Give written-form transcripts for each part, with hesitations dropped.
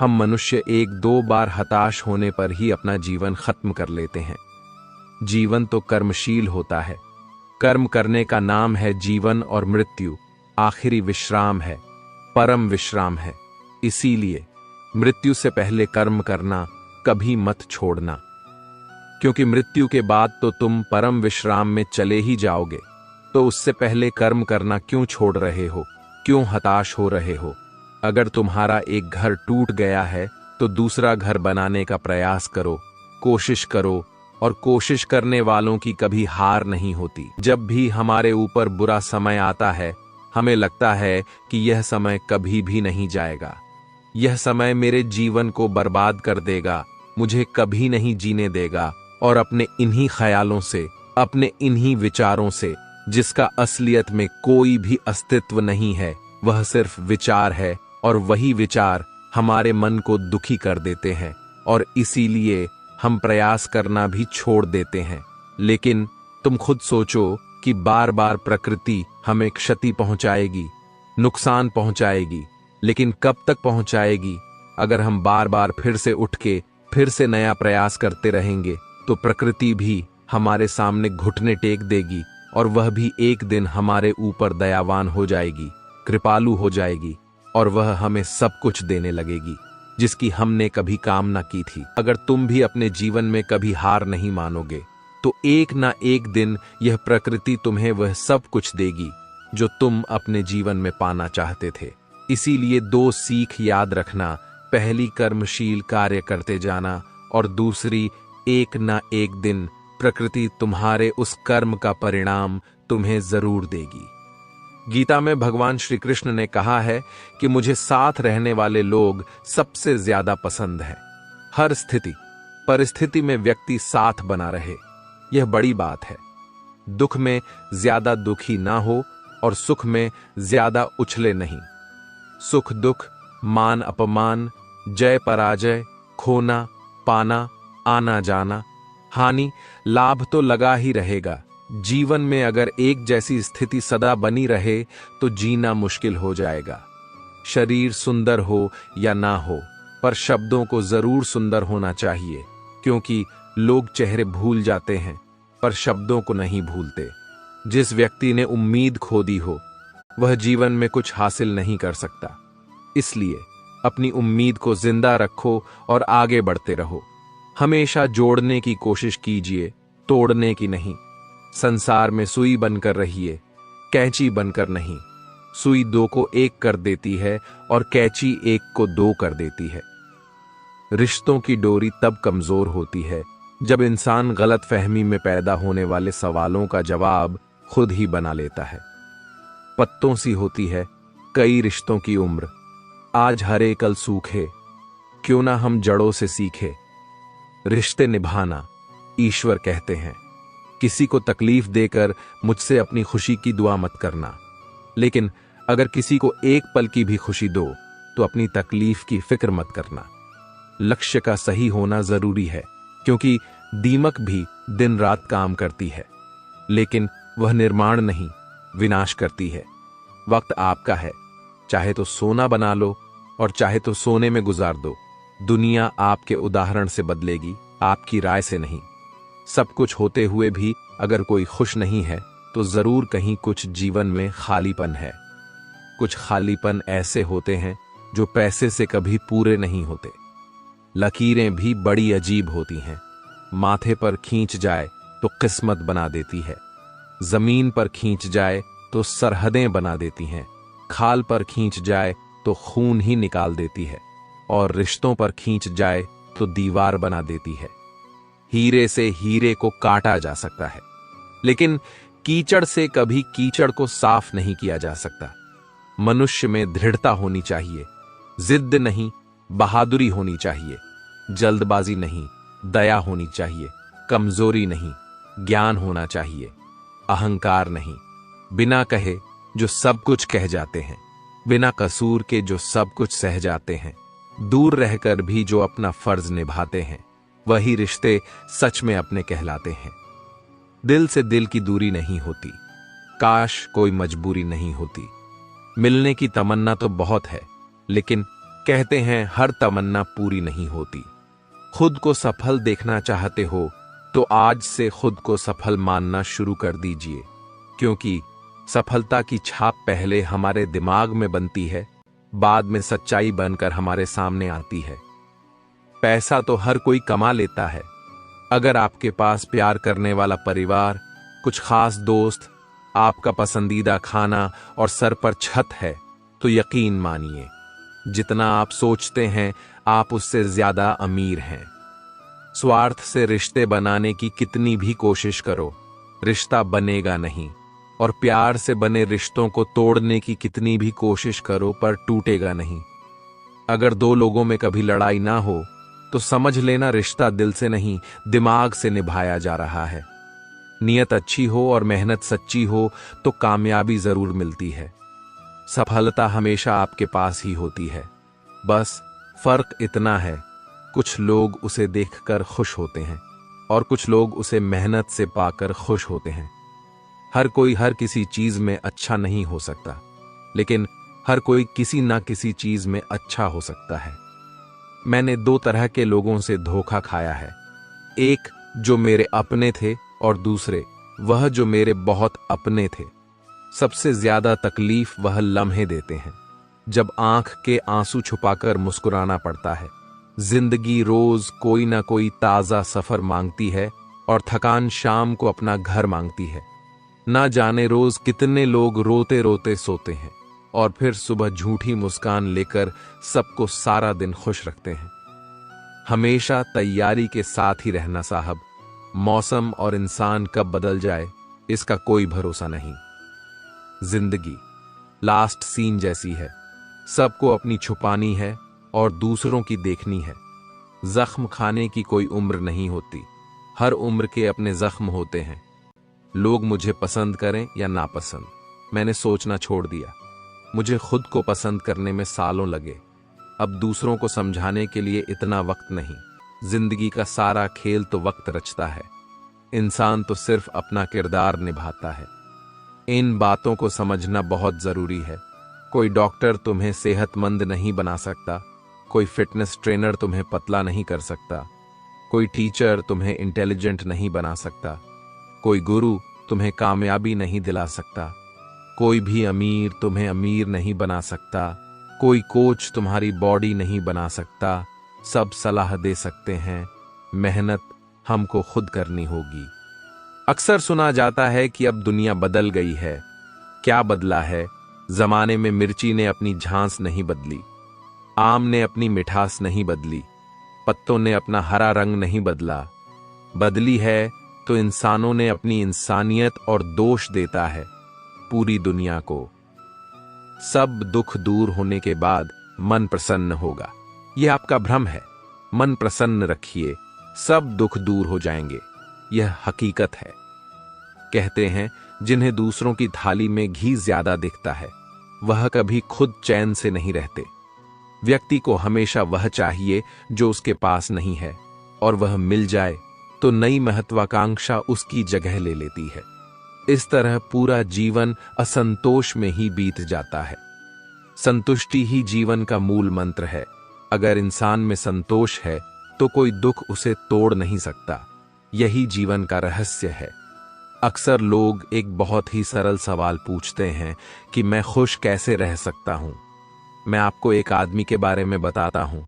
हम मनुष्य एक दो बार हताश होने पर ही अपना जीवन खत्म कर लेते हैं। जीवन तो कर्मशील होता है। कर्म करने का नाम है जीवन, और मृत्यु आखिरी विश्राम है, परम विश्राम है। इसीलिए मृत्यु से पहले कर्म करना कभी मत छोड़ना, क्योंकि मृत्यु के बाद तो तुम परम विश्राम में चले ही जाओगे। तो उससे पहले कर्म करना क्यों छोड़ रहे हो? क्यों हताश हो रहे हो? अगर तुम्हारा एक घर टूट गया है तो दूसरा घर बनाने का प्रयास करो, कोशिश करो, और कोशिश करने वालों की कभी हार नहीं होती। जब भी हमारे ऊपर बुरा समय आता है, हमें लगता है कि यह समय कभी भी नहीं जाएगा, यह समय मेरे जीवन को बर्बाद कर देगा, मुझे कभी नहीं जीने देगा। और अपने इन्हीं ख्यालों से, अपने इन्हीं विचारों से, जिसका असलियत में कोई भी अस्तित्व नहीं है, वह सिर्फ विचार है, और वही विचार हमारे मन को दुखी कर देते हैं, और इसीलिए हम प्रयास करना भी छोड़ देते हैं। लेकिन तुम खुद सोचो कि बार बार प्रकृति हमें क्षति पहुंचाएगी, नुकसान पहुंचाएगी, लेकिन कब तक पहुंचाएगी? अगर हम बार बार फिर से उठ के फिर से नया प्रयास करते रहेंगे तो प्रकृति भी हमारे सामने घुटने टेक देगी, और वह भी एक दिन हमारे ऊपर दयावान हो जाएगी, कृपालु हो जाएगी, और वह हमें सब कुछ देने लगेगी जिसकी हमने कभी कामना की थी। अगर तुम भी अपने जीवन में कभी हार नहीं मानोगे तो एक ना एक दिन यह प्रकृति तुम्हें वह सब कुछ देगी जो तुम अपने जीवन में पाना चाहते थे। इसीलिए दो सीख याद रखना, पहली कर्मशील कार्य करते जाना, और दूसरी एक ना एक दिन प्रकृति तुम्हारे उस कर्म का परिणाम तुम्हें जरूर देगी। गीता में भगवान श्री कृष्ण ने कहा है कि मुझे साथ रहने वाले लोग सबसे ज्यादा पसंद है। हर स्थिति परिस्थिति में व्यक्ति साथ बना रहे, यह बड़ी बात है। दुख में ज्यादा दुखी ना हो और सुख में ज्यादा उछले नहीं। सुख दुख, मान अपमान, जय पराजय, खोना पाना, आना जाना, हानि लाभ तो लगा ही रहेगा। जीवन में अगर एक जैसी स्थिति सदा बनी रहे तो जीना मुश्किल हो जाएगा। शरीर सुंदर हो या ना हो, पर शब्दों को जरूर सुंदर होना चाहिए, क्योंकि लोग चेहरे भूल जाते हैं पर शब्दों को नहीं भूलते। जिस व्यक्ति ने उम्मीद खो दी हो वह जीवन में कुछ हासिल नहीं कर सकता। इसलिए अपनी उम्मीद को जिंदा रखो और आगे बढ़ते रहो। हमेशा जोड़ने की कोशिश कीजिए, तोड़ने की नहीं। संसार में सुई बनकर रहिए, कैंची बनकर नहीं। सुई दो को एक कर देती है और कैंची एक को दो कर देती है। रिश्तों की डोरी तब कमजोर होती है जब इंसान गलत फहमी में पैदा होने वाले सवालों का जवाब खुद ही बना लेता है। पत्तों सी होती है कई रिश्तों की उम्र, आज हरे कल सूखे, क्यों ना हम जड़ों से सीखे। रिश्ते निभाना ईश्वर कहते हैं। किसी को तकलीफ देकर मुझसे अपनी खुशी की दुआ मत करना, लेकिन अगर किसी को एक पल की भी खुशी दो तो अपनी तकलीफ की फिक्र मत करना। लक्ष्य का सही होना जरूरी है, क्योंकि दीमक भी दिन रात काम करती है, लेकिन वह निर्माण नहीं, विनाश करती है। वक्त आपका है, चाहे तो सोना बना लो और चाहे तो सोने में गुजार दो। दुनिया आपके उदाहरण से बदलेगी, आपकी राय से नहीं। सब कुछ होते हुए भी अगर कोई खुश नहीं है तो जरूर कहीं कुछ जीवन में खालीपन है। कुछ खालीपन ऐसे होते हैं जो पैसे से कभी पूरे नहीं होते। लकीरें भी बड़ी अजीब होती हैं, माथे पर खींच जाए तो किस्मत बना देती है, जमीन पर खींच जाए तो सरहदें बना देती हैं, खाल पर खींच जाए तो खून ही निकाल देती है, और रिश्तों पर खींच जाए तो दीवार बना देती है। हीरे से हीरे को काटा जा सकता है, लेकिन कीचड़ से कभी कीचड़ को साफ नहीं किया जा सकता। मनुष्य में दृढ़ता होनी चाहिए, जिद्द नहीं, बहादुरी होनी चाहिए। जल्दबाजी नहीं, दया होनी चाहिए। कमजोरी नहीं, ज्ञान होना चाहिए। अहंकार नहीं, बिना कहे जो सब कुछ कह जाते हैं, बिना कसूर के जो सब कुछ सह जाते हैं, दूर रहकर भी जो अपना फर्ज निभाते हैं, वही रिश्ते सच में अपने कहलाते हैं। दिल से दिल की दूरी नहीं होती, काश कोई मजबूरी नहीं होती। मिलने की तमन्ना तो बहुत है, लेकिन कहते हैं हर तमन्ना पूरी नहीं होती। खुद को सफल देखना चाहते हो तो आज से खुद को सफल मानना शुरू कर दीजिए, क्योंकि सफलता की छाप पहले हमारे दिमाग में बनती है, बाद में सच्चाई बनकर हमारे सामने आती है। पैसा तो हर कोई कमा लेता है। अगर आपके पास प्यार करने वाला परिवार, कुछ खास दोस्त, आपका पसंदीदा खाना और सर पर छत है, तो यकीन मानिए जितना आप सोचते हैं आप उससे ज्यादा अमीर हैं। स्वार्थ से रिश्ते बनाने की कितनी भी कोशिश करो, रिश्ता बनेगा नहीं, और प्यार से बने रिश्तों को तोड़ने की कितनी भी कोशिश करो पर टूटेगा नहीं। अगर दो लोगों में कभी लड़ाई ना हो तो समझ लेना रिश्ता दिल से नहीं, दिमाग से निभाया जा रहा है। नियत अच्छी हो और मेहनत सच्ची हो तो कामयाबी जरूर मिलती है। सफलता हमेशा आपके पास ही होती है। बस फर्क इतना है, कुछ लोग उसे देखकर खुश होते हैं और कुछ लोग उसे मेहनत से पाकर खुश होते हैं। हर कोई हर किसी चीज में अच्छा नहीं हो सकता, लेकिन हर कोई किसी ना किसी चीज में अच्छा हो सकता है। मैंने दो तरह के लोगों से धोखा खाया है, एक जो मेरे अपने थे और दूसरे वह जो मेरे बहुत अपने थे। सबसे ज्यादा तकलीफ वह लम्हे देते हैं जब आंख के आंसू छुपाकर मुस्कुराना पड़ता है। जिंदगी रोज कोई ना कोई ताजा सफर मांगती है और थकान शाम को अपना घर मांगती है। ना जाने रोज कितने लोग रोते रोते सोते हैं और फिर सुबह झूठी मुस्कान लेकर सबको सारा दिन खुश रखते हैं। हमेशा तैयारी के साथ ही रहना साहब, मौसम और इंसान कब बदल जाए इसका कोई भरोसा नहीं। जिंदगी लास्ट सीन जैसी है, सबको अपनी छुपानी है और दूसरों की देखनी है। जख्म खाने की कोई उम्र नहीं होती, हर उम्र के अपने जख्म होते हैं। लोग मुझे पसंद करें या नापसंद, मैंने सोचना छोड़ दिया। मुझे खुद को पसंद करने में सालों लगे, अब दूसरों को समझाने के लिए इतना वक्त नहीं। जिंदगी का सारा खेल तो वक्त रचता है, इंसान तो सिर्फ अपना किरदार निभाता है। इन बातों को समझना बहुत जरूरी है। कोई डॉक्टर तुम्हें सेहतमंद नहीं बना सकता, कोई फिटनेस ट्रेनर तुम्हें पतला नहीं कर सकता, कोई टीचर तुम्हें इंटेलिजेंट नहीं बना सकता, कोई गुरु तुम्हें कामयाबी नहीं दिला सकता, कोई भी अमीर तुम्हें अमीर नहीं बना सकता, कोई कोच तुम्हारी बॉडी नहीं बना सकता। सब सलाह दे सकते हैं, मेहनत हमको खुद करनी होगी। अक्सर सुना जाता है कि अब दुनिया बदल गई है। क्या बदला है? जमाने में मिर्ची ने अपनी झांस नहीं बदली, आम ने अपनी मिठास नहीं बदली, पत्तों ने अपना हरा रंग नहीं बदला। बदली है तो इंसानों ने अपनी इंसानियत और दोष देता है पूरी दुनिया को। सब दुख दूर होने के बाद मन प्रसन्न होगा, यह आपका भ्रम है। मन प्रसन्न रखिए, सब दुख दूर हो जाएंगे, यह हकीकत है। कहते हैं जिन्हें दूसरों की थाली में घी ज्यादा दिखता है वह कभी खुद चैन से नहीं रहते। व्यक्ति को हमेशा वह चाहिए जो उसके पास नहीं है, और वह मिल जाए तो नई महत्वाकांक्षा उसकी जगह ले लेती है। इस तरह पूरा जीवन असंतोष में ही बीत जाता है। संतुष्टि ही जीवन का मूल मंत्र है। अगर इंसान में संतोष है तो कोई दुख उसे तोड़ नहीं सकता। यही जीवन का रहस्य है। अक्सर लोग एक बहुत ही सरल सवाल पूछते हैं कि मैं खुश कैसे रह सकता हूं। मैं आपको एक आदमी के बारे में बताता हूं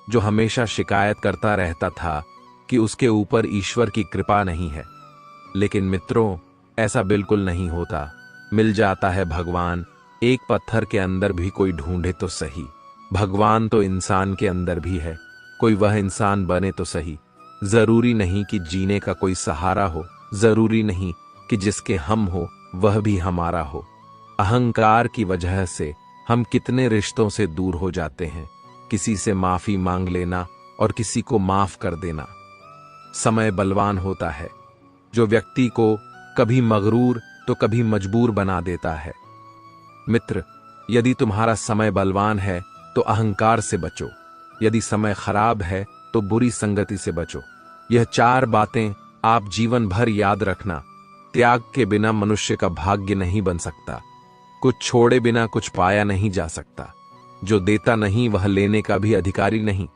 जो हमेशा शिकायत करता रहता था कि उसके ऊपर ईश्वर की कृपा नहीं है। लेकिन मित्रों, ऐसा बिल्कुल नहीं होता। मिल जाता है भगवान। एक पत्थर के अंदर भी कोई ढूंढे तो सही। भगवान तो इंसान के अंदर भी है, कोई वह इंसान बने तो सही। जरूरी नहीं कि जीने का कोई सहारा हो, जरूरी नहीं कि जिसके हम हो वह भी हमारा हो। अहंकार की वजह से हम कितने रिश्तों से दूर हो जाते हैं। किसी से माफी मांग लेना और किसी को माफ कर देना। समय बलवान होता है जो व्यक्ति को कभी मगरूर तो कभी मजबूर बना देता है। मित्र, यदि तुम्हारा समय बलवान है तो अहंकार से बचो, यदि समय खराब है तो बुरी संगति से बचो। यह 4 बातें आप जीवन भर याद रखना। त्याग के बिना मनुष्य का भाग्य नहीं बन सकता। कुछ छोड़े बिना कुछ पाया नहीं जा सकता। जो देता नहीं वह लेने का भी अधिकारी नहीं।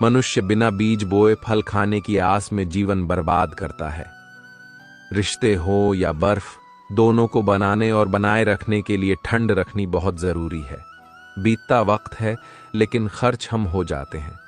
मनुष्य बिना बीज बोए फल खाने की आस में जीवन बर्बाद करता है। रिश्ते हो या बर्फ, दोनों को बनाने और बनाए रखने के लिए ठंड रखनी बहुत जरूरी है। बीतता वक्त है लेकिन खर्च हम हो जाते हैं।